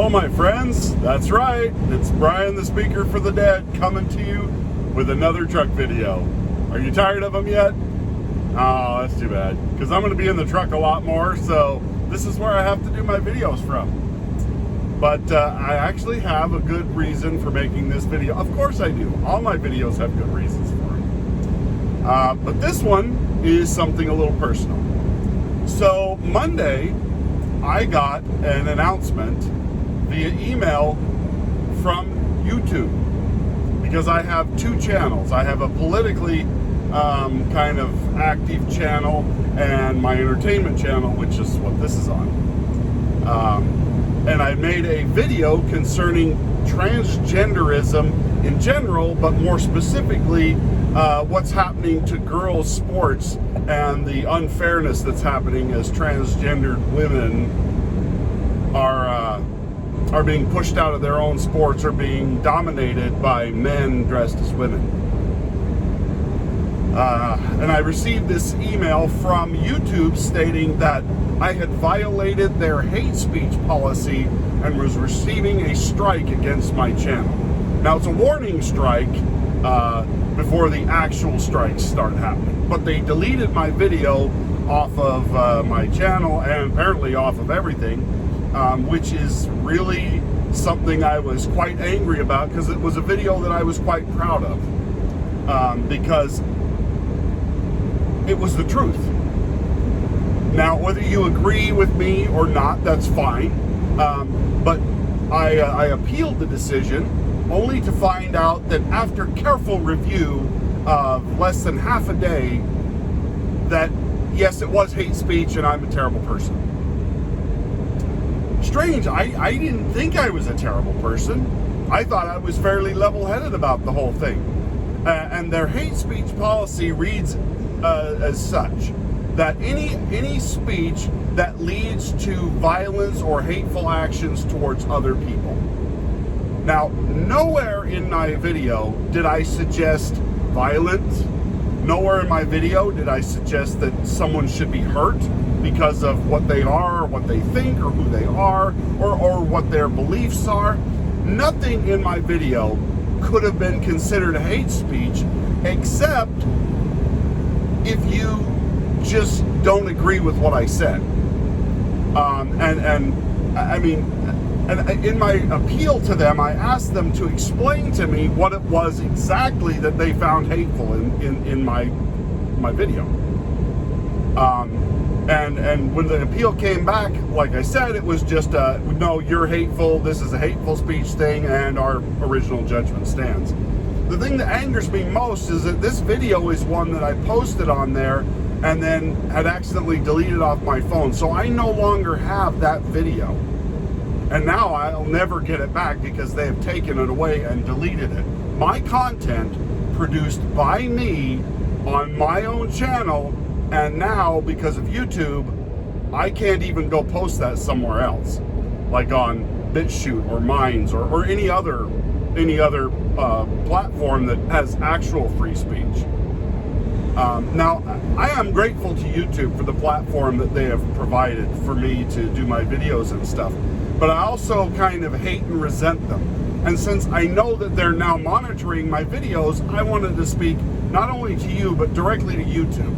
Hello, my friends. That's right. It's Brian, the Speaker for the Dead, coming to you with another truck video. Are you tired of them yet? Oh, that's too bad. Because I'm going to be in the truck a lot more, so this is where I have to do my videos from. But I actually have a good reason for making this video. Of course I do. All my videos have good reasons for it. But this one is something a little personal. So Monday, I got an announcement via email from YouTube, because I have two channels. I have a politically kind of active channel and my entertainment channel, which is what this is on. And I made a video concerning transgenderism in general, but more specifically what's happening to girls' sports and the unfairness that's happening as transgendered women are being pushed out of their own sports or being dominated by men dressed as women. And I received this email from YouTube stating that I had violated their hate speech policy and was receiving a strike against my channel. Now, it's a warning strike before the actual strikes start happening. But they deleted my video off of my channel and apparently off of everything, which is really something I was quite angry about, because it was a video that I was quite proud of, because it was the truth. Now, whether you agree with me or not, that's fine. But I appealed the decision, only to find out that after careful review of less than half a day, that yes, it was hate speech and I'm a terrible person. Strange, I didn't think I was a terrible person. I thought I was fairly level-headed about the whole thing. And their hate speech policy reads as such, that any speech that leads to violence or hateful actions towards other people. Now, nowhere in my video did I suggest violence. Nowhere in my video did I suggest that someone should be hurt because of what they are, or what they think, or who they are, or what their beliefs are. Nothing in my video could have been considered hate speech, except if you just don't agree with what I said. And in my appeal to them, I asked them to explain to me what it was exactly that they found hateful in my video. And when the appeal came back, like I said, it was just no, you're hateful, this is a hateful speech thing, and our original judgment stands. The thing that angers me most is that this video is one that I posted on there and then had accidentally deleted off my phone. So I no longer have that video. And now I'll never get it back because they have taken it away and deleted it. My content produced by me on my own channel, and now because of YouTube, I can't even go post that somewhere else, like on BitChute or Minds or any other platform that has actual free speech. Now, I am grateful to YouTube for the platform that they have provided for me to do my videos and stuff, but I also kind of hate and resent them. And since I know that they're now monitoring my videos, I wanted to speak not only to you, but directly to YouTube.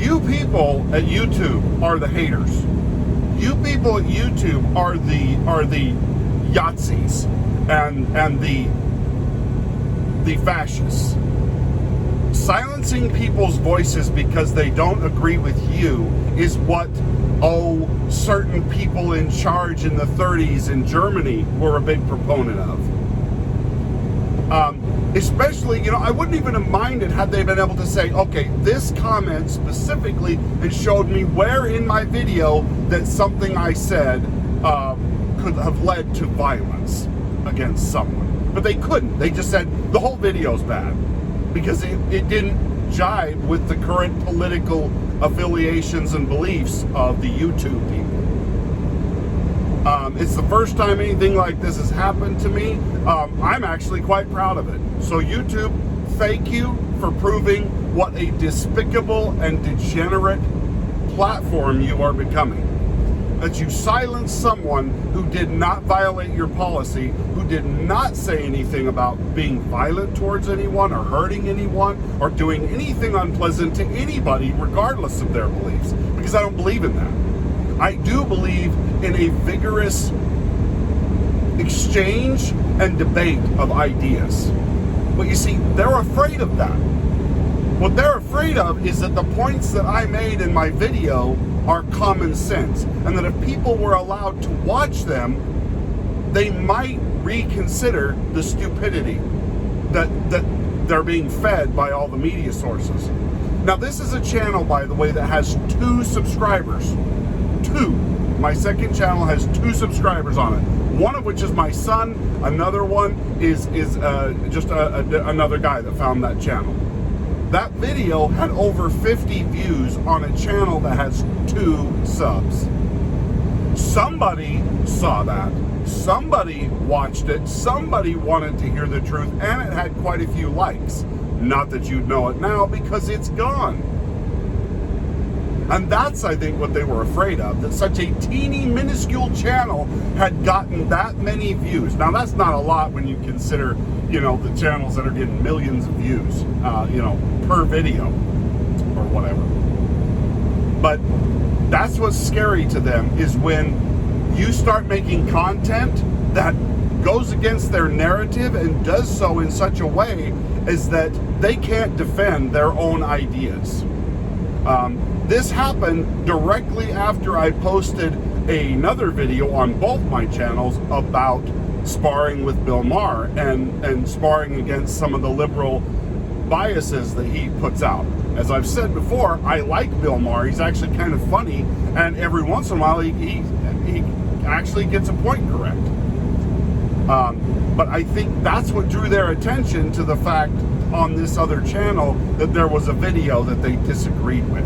You people at YouTube are the haters. You people at YouTube are the Yahtzees and the fascists. Silencing people's voices because they don't agree with you is what, certain people in charge in the 30s in Germany were a big proponent of. Especially, I wouldn't even have minded had they been able to say, okay, this comment specifically and showed me where in my video that something I said could have led to violence against someone. But they couldn't. They just said the whole video's bad because it didn't jive with the current political affiliations and beliefs of the YouTube people. It's the first time anything like this has happened to me. I'm actually quite proud of it. So YouTube, thank you for proving what a despicable and degenerate platform you are becoming. that you silence someone who did not violate your policy, who did not say anything about being violent towards anyone or hurting anyone or doing anything unpleasant to anybody regardless of their beliefs, because I don't believe in that. I do believe in a vigorous exchange and debate of ideas. But you see, they're afraid of that. What they're afraid of is that the points that I made in my video are common sense, and that if people were allowed to watch them, they might reconsider the stupidity that they're being fed by all the media sources. Now, this is a channel, by the way, that has 2 subscribers. 2. My second channel has 2 subscribers on it. One of which is my son. Another one is just another guy that found that channel. That video had over 50 views on a channel that has 2 subs. Somebody saw that. Somebody watched it. Somebody wanted to hear the truth, and it had quite a few likes. Not that you'd know it now, because it's gone. And that's, I think, what they were afraid of, that such a teeny, minuscule channel had gotten that many views. Now, that's not a lot when you consider, you know, the channels that are getting millions of views, you know, per video or whatever. But that's what's scary to them, is when you start making content that goes against their narrative and does so in such a way as that they can't defend their own ideas. This happened directly after I posted another video on both my channels about sparring with Bill Maher and sparring against some of the liberal biases that he puts out. As I've said before, I like Bill Maher. He's actually kind of funny, and every once in a while he actually gets a point correct. But I think that's what drew their attention to the fact on this other channel that there was a video that they disagreed with.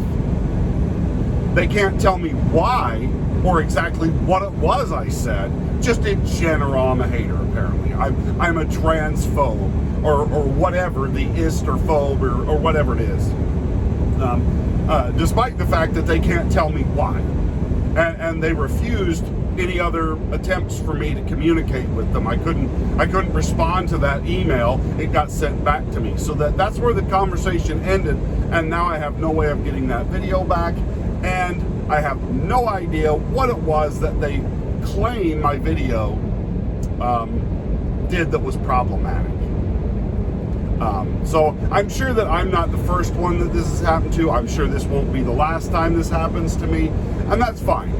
They can't tell me why or exactly what it was I said. Just in general, I'm a hater, apparently. I'm a transphobe or whatever, the ist or phobe or whatever it is. Despite the fact that they can't tell me why. And they refused any other attempts for me to communicate with them. I couldn't respond to that email. It got sent back to me. So that's where the conversation ended, and now I have no way of getting that video back, and I have no idea what it was that they claim my video did that was problematic. So I'm sure that I'm not the first one that this has happened to. I'm sure this won't be the last time this happens to me, and that's fine.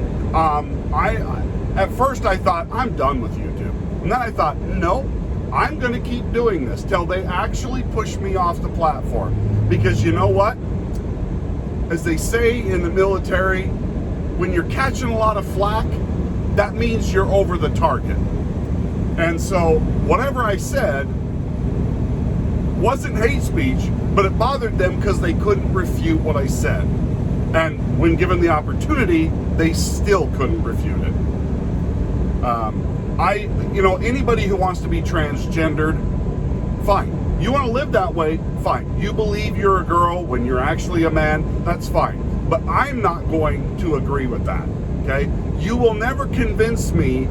At first I thought, I'm done with YouTube. And then I thought, no, I'm going to keep doing this till they actually push me off the platform. Because you know what? As they say in the military, when you're catching a lot of flack, that means you're over the target. And so whatever I said wasn't hate speech, but it bothered them because they couldn't refute what I said. And when given the opportunity, they still couldn't refute it. Anybody who wants to be transgendered, fine. You want to live that way, fine. You believe you're a girl when you're actually a man, that's fine. But I'm not going to agree with that, okay? You will never convince me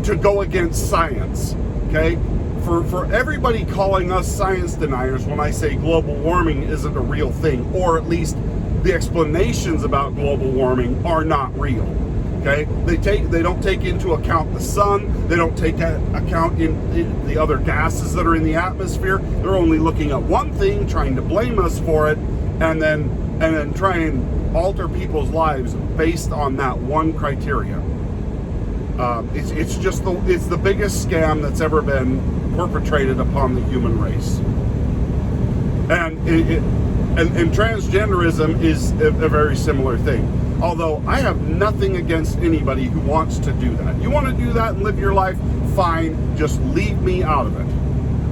to go against science, okay? For everybody calling us science deniers when I say global warming isn't a real thing, or at least the explanations about global warming are not real. Okay, they don't take into account the sun. They don't take account in the other gases that are in the atmosphere. They're only looking at one thing, trying to blame us for it, and then try and alter people's lives based on that one criteria. It's the biggest scam that's ever been perpetrated upon the human race. And transgenderism is a very similar thing. Although I have nothing against anybody who wants to do that. You want to do that and live your life, fine. Just leave me out of it.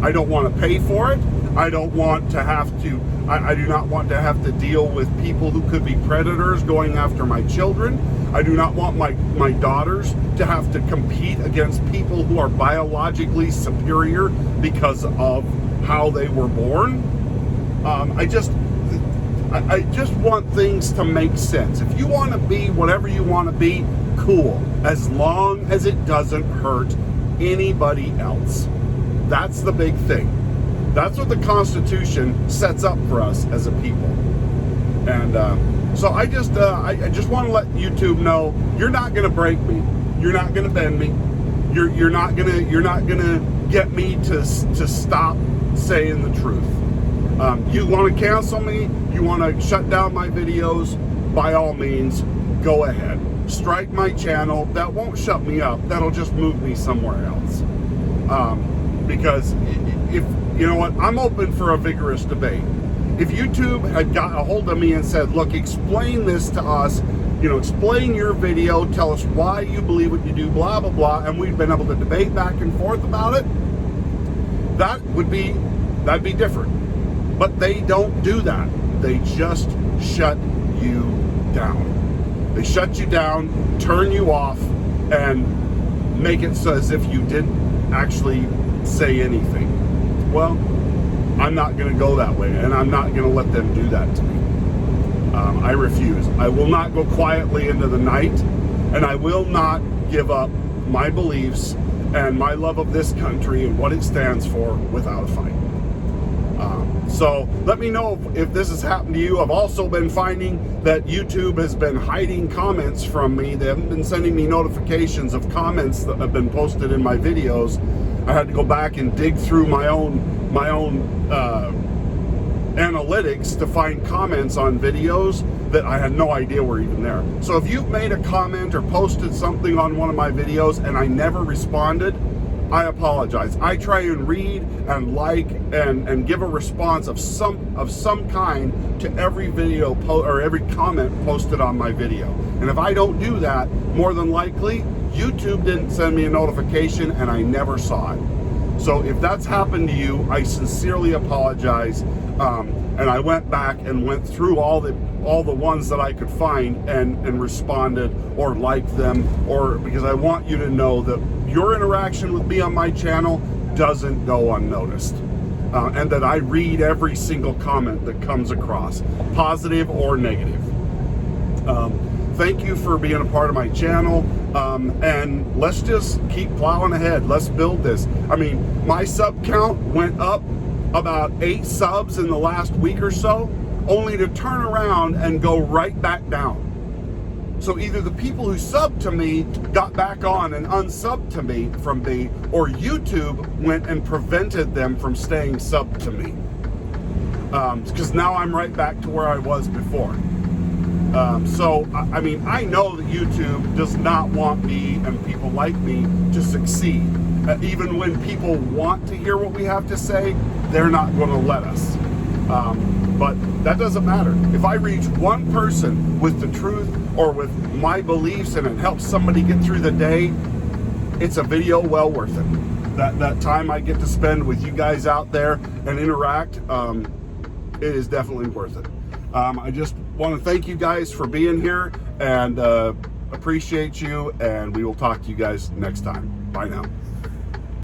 I don't want to pay for it. I don't want to have to. I do not want to have to deal with people who could be predators going after my children. I do not want my daughters to have to compete against people who are biologically superior because of how they were born. I just want things to make sense. If you want to be whatever you want to be, cool as long as it doesn't hurt anybody else. That's the big thing. That's what the Constitution sets up for us as a people. And so I just want to let YouTube know, you're not going to break me. You're not going to bend me. You're not gonna get me to stop saying the truth. You want to cancel me? You want to shut down my videos? By all means, go ahead. Strike my channel. That won't shut me up. That'll just move me somewhere else. Because if you know what, I'm open for a vigorous debate. If YouTube had got a hold of me and said, look, explain this to us, explain your video, tell us why you believe what you do, blah, blah, blah, and we've been able to debate back and forth about it, that'd be different. But they don't do that. They just shut you down. They shut you down, turn you off, and make it so as if you didn't actually say anything. Well, I'm not going to go that way, and I'm not going to let them do that to me. I refuse. I will not go quietly into the night, and I will not give up my beliefs and my love of this country and what it stands for without a fight. So let me know if this has happened to you. I've also been finding that YouTube has been hiding comments from me. They haven't been sending me notifications of comments that have been posted in my videos. I had to go back and dig through my own analytics to find comments on videos that I had no idea were even there. So if you've made a comment or posted something on one of my videos and I never responded, I apologize. I try and read and like and give a response of some kind to every video or every comment posted on my video. And if I don't do that, more than likely YouTube didn't send me a notification and I never saw it. So if that's happened to you, I sincerely apologize. And I went back and went through all the ones that I could find and responded or liked them, or because I want you to know that your interaction with me on my channel doesn't go unnoticed. And that I read every single comment that comes across, positive or negative. Thank you for being a part of my channel, and let's just keep plowing ahead. Let's build this. I mean, my sub count went up about 8 subs in the last week or so, only to turn around and go right back down. So either the people who subbed to me got back on and unsubbed to me from me, or YouTube went and prevented them from staying subbed to me. Because now I'm right back to where I was before. So, I mean, I know that YouTube does not want me and people like me to succeed. Even when people want to hear what we have to say, they're not going to let us. But that doesn't matter. If I reach one person with the truth or with my beliefs and it helps somebody get through the day, it's a video well worth it. That time I get to spend with you guys out there and interact, it is definitely worth it. I just want to thank you guys for being here and appreciate you, and we will talk to you guys next time. Bye now.